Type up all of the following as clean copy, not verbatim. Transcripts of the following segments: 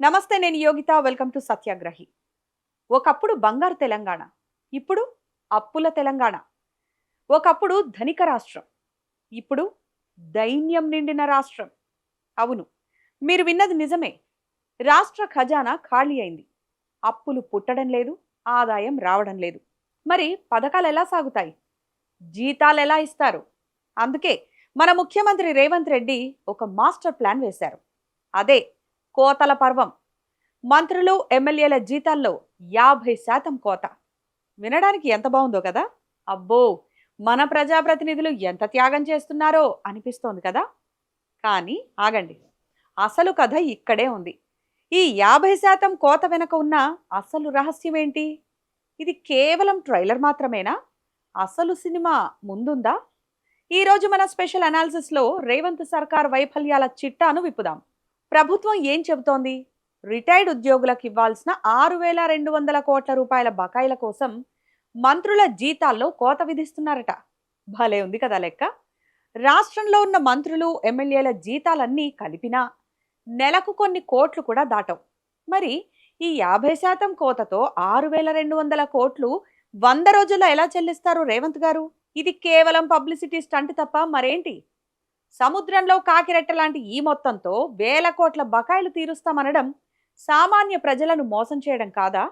నమస్తే, నేను Yogita. Welcome to సత్యాగ్రహి. ఒకప్పుడు బంగారు తెలంగాణ, ఇప్పుడు అప్పుల తెలంగాణ. ఒకప్పుడు ధనిక రాష్ట్రం, ఇప్పుడు దైన్యం నిండిన రాష్ట్రం. అవును, మీరు విన్నది నిజమే. రాష్ట్ర ఖజానా ఖాళీ అయింది. అప్పులు పుట్టడం లేదు, ఆదాయం రావడం లేదు. మరి పథకాలు ఎలా సాగుతాయి? జీతాలు ఎలా ఇస్తారు? అందుకే మన ముఖ్యమంత్రి రేవంత్ రెడ్డి ఒక మాస్టర్ ప్లాన్ వేశారు. అదే కోతల పర్వం. మంత్రులు ఎమ్మెల్యేల జీతాల్లో 50% కోత. వినడానికి ఎంత బాగుందో కదా. అబ్బో, మన ప్రజాప్రతినిధులు ఎంత త్యాగం చేస్తున్నారో అనిపిస్తోంది కదా. కానీ ఆగండి, అసలు కథ ఇక్కడే ఉంది. ఈ 50% కోత వెనక ఉన్న అసలు రహస్యం ఏంటి? ఇది కేవలం ట్రైలర్ మాత్రమేనా? అసలు సినిమా ముందుందా? ఈరోజు మన స్పెషల్ అనాలిసిస్లో రేవంత్ సర్కార్ వైఫల్యాల చిట్టాను విప్పుదాం. ప్రభుత్వం ఏం చెబుతోంది? రిటైర్డ్ ఉద్యోగులకు ఇవ్వాల్సిన 6,200 కోట్ల రూపాయల బకాయిల కోసం మంత్రుల జీతాల్లో కోత విధిస్తున్నారట. భలే ఉంది కదా లెక్క. రాష్ట్రంలో ఉన్న మంత్రులు ఎమ్మెల్యేల జీతాలన్నీ కలిపినా నెలకు కొన్ని కోట్లు కూడా దాటవు. మరి ఈ 50% కోతతో 6,200 కోట్లు 100 రోజుల్లో ఎలా చెల్లిస్తారు రేవంత్ గారు? ఇది కేవలం పబ్లిసిటీ స్టంట్ తప్ప మరేంటి? సముద్రంలో కాకిరెట్ట లాంటి ఈ మొత్తంతో వేల కోట్ల బకాయిలు తీరుస్తామనడం సామాన్య ప్రజలను మోసం చేయడం కాదా?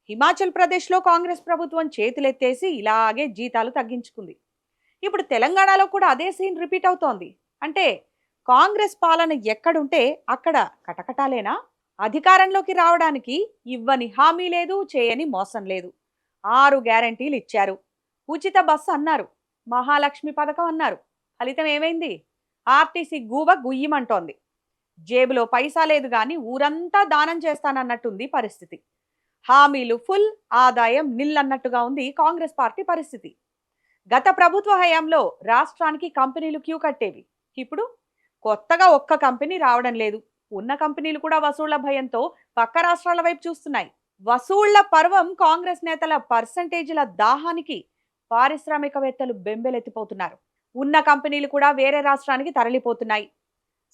హిమాచల్ ప్రదేశ్లో కాంగ్రెస్ ప్రభుత్వం చేతులెత్తేసి ఇలాగే జీతాలు తగ్గించుకుంది. ఇప్పుడు తెలంగాణలో కూడా అదే సీన్ రిపీట్ అవుతోంది. అంటే కాంగ్రెస్ పాలన ఎక్కడుంటే అక్కడ కటకటాలేనా? అధికారంలోకి రావడానికి ఇవ్వని హామీ లేదు, చేయని మోసం లేదు. 6 గ్యారంటీలు ఇచ్చారు. ఉచిత బస్సు అన్నారు, మహాలక్ష్మి పథకం అన్నారు. ఫలితం ఏమైంది? ఆర్టీసీ గూబ గుయ్యమంటోంది. జేబులో పైసా లేదు గాని ఊరంతా దానం చేస్తానన్నట్టుంది పరిస్థితి. హామీలు ఫుల్, ఆదాయం నిల్ అన్నట్టుగా ఉంది కాంగ్రెస్ పార్టీ పరిస్థితి. గత ప్రభుత్వ హయాంలో రాష్ట్రానికి కంపెనీలు క్యూ కట్టేవి. ఇప్పుడు కొత్తగా ఒక్క కంపెనీ రావడం లేదు. ఉన్న కంపెనీలు కూడా వసూళ్ల భయంతో పక్క రాష్ట్రాల వైపు చూస్తున్నాయి. వసూళ్ల పర్వం కాంగ్రెస్ నేతల పర్సంటేజీల దాహానికి పారిశ్రామికవేత్తలు బెంబెలెత్తిపోతున్నారు. ఉన్న కంపెనీలు కూడా వేరే రాష్ట్రానికి తరలిపోతున్నాయి.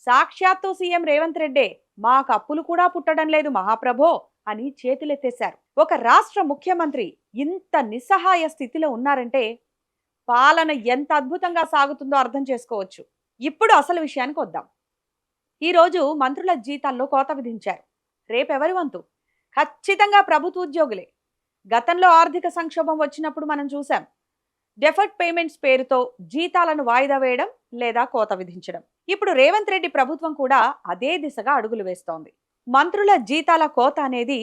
సాక్షాత్తు సీఎం రేవంత్ రెడ్డే మాకు అప్పులు కూడా పుట్టడం లేదు మహాప్రభో అని చేతులెత్తేశారు. ఒక రాష్ట్ర ముఖ్యమంత్రి ఇంత నిస్సహాయ స్థితిలో ఉన్నారంటే పాలన ఎంత అద్భుతంగా సాగుతుందో అర్థం చేసుకోవచ్చు. ఇప్పుడు అసలు విషయానికి వద్దాం. ఈరోజు మంత్రుల జీతాల్లో కోత విధించారు. రేపెవరి వంతు? ఖచ్చితంగా ప్రభుత్వ ఉద్యోగులే. గతంలో ఆర్థిక సంక్షోభం వచ్చినప్పుడు మనం చూసాం. డెఫర్డ్ పేమెంట్స్ పేరుతో జీతాలను వాయిదా వేయడం లేదా కోత విధించడం. ఇప్పుడు రేవంత్ రెడ్డి ప్రభుత్వం కూడా అదే దిశగా అడుగులు వేస్తోంది. మంత్రుల జీతాల కోత అనేది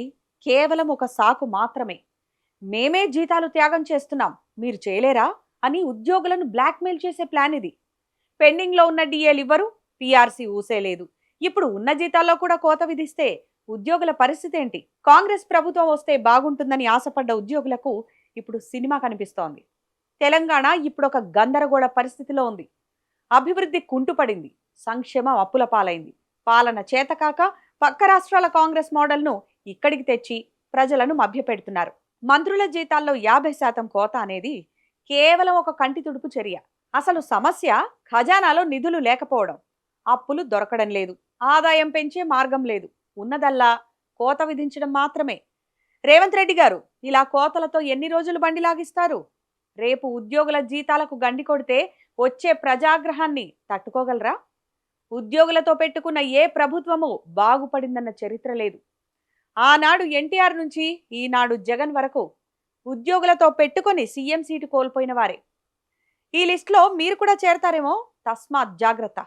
కేవలం ఒక సాకు మాత్రమే. మేమే జీతాలు త్యాగం చేస్తున్నాం, మీరు చేయలేరా అని ఉద్యోగులను బ్లాక్మెయిల్ చేసే ప్లాన్ ఇది. పెండింగ్లో ఉన్న డిఏలు ఇవ్వరు, పీఆర్సీ ఊసేలేదు. ఇప్పుడు ఉన్న జీతాల్లో కూడా కోత విధిస్తే ఉద్యోగుల పరిస్థితి ఏంటి? కాంగ్రెస్ ప్రభుత్వం వస్తే బాగుంటుందని ఆశపడ్డ ఉద్యోగులకు ఇప్పుడు సినిమా కనిపిస్తోంది. తెలంగాణ ఇప్పుడు ఒక గందరగోళ పరిస్థితిలో ఉంది. అభివృద్ధి కుంటుపడింది, సంక్షేమం అప్పుల పాలైంది. పాలన చేతకాక పక్క రాష్ట్రాల కాంగ్రెస్ మోడల్ను ఇక్కడికి తెచ్చి ప్రజలను మభ్యపెడుతున్నారు. మంత్రుల జీతాల్లో 50% కోత అనేది కేవలం ఒక కంటి తుడుపు చర్య. అసలు సమస్య ఖజానాలో నిధులు లేకపోవడం, అప్పులు దొరకడం లేదు, ఆదాయం పెంచే మార్గం లేదు. ఉన్నదల్లా కోత విధించడం మాత్రమే. రేవంత్ రెడ్డి గారు ఇలా కోతలతో ఎన్ని రోజులు బండి లాగిస్తారు? రేపు ఉద్యోగుల జీతాలకు గండి కొడితే వచ్చే ప్రజాగ్రహాన్ని తట్టుకోగలరా? ఉద్యోగులతో పెట్టుకున్న ఏ ప్రభుత్వము బాగుపడిందన్న చరిత్ర లేదు. ఆనాడు ఎన్టీఆర్ నుంచి ఈనాడు జగన్ వరకు ఉద్యోగులతో పెట్టుకొని సీఎం సీటు కోల్పోయిన వారే. ఈ లిస్టులో మీరు కూడా చేరతారేమో, తస్మాత్ జాగ్రత్త.